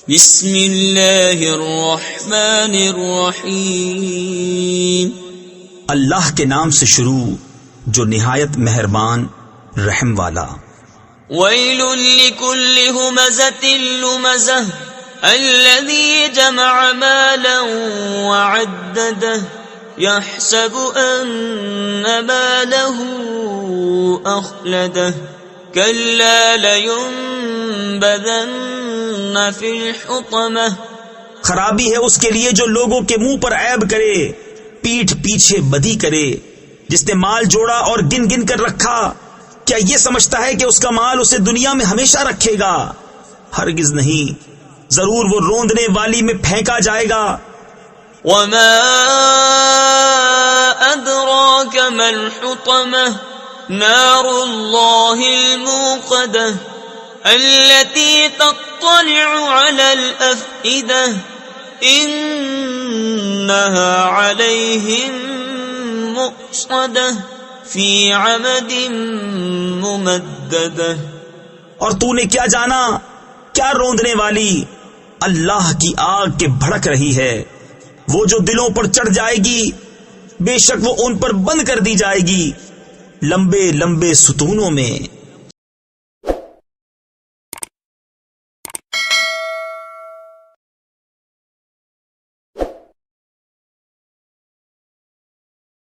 بسم اللہ الرحمن الرحیم. اللہ کے نام سے شروع جو نہایت مہربان رحم والا. ویل لکل ہمزۃ لمزہ الذی جمع مالا وعددہ يحسب ان ماله اخلدہ كلا لينبذن في الحطمہ. خرابی ہے اس کے لیے جو لوگوں کے منہ پر عیب کرے، پیٹھ پیچھے بدی کرے. جس نے مال جوڑا اور گن گن کر رکھا، کیا یہ سمجھتا ہے کہ اس کا مال اسے دنیا میں ہمیشہ رکھے گا؟ ہرگز نہیں، ضرور وہ روندنے والی میں پھینکا جائے گا. وما ادراک ما الحطمہ نار اللہ الموقدہ التي تطلع على الأفئدة إنها عليهم مؤصدة في عمد ممددة. اور تو نے کیا جانا، کیا روندنے والی؟ اللہ کی آگ کے بھڑک رہی ہے، وہ جو دلوں پر چڑھ جائے گی، بے شک وہ ان پر بند کر دی جائے گی لمبے لمبے ستونوں میں.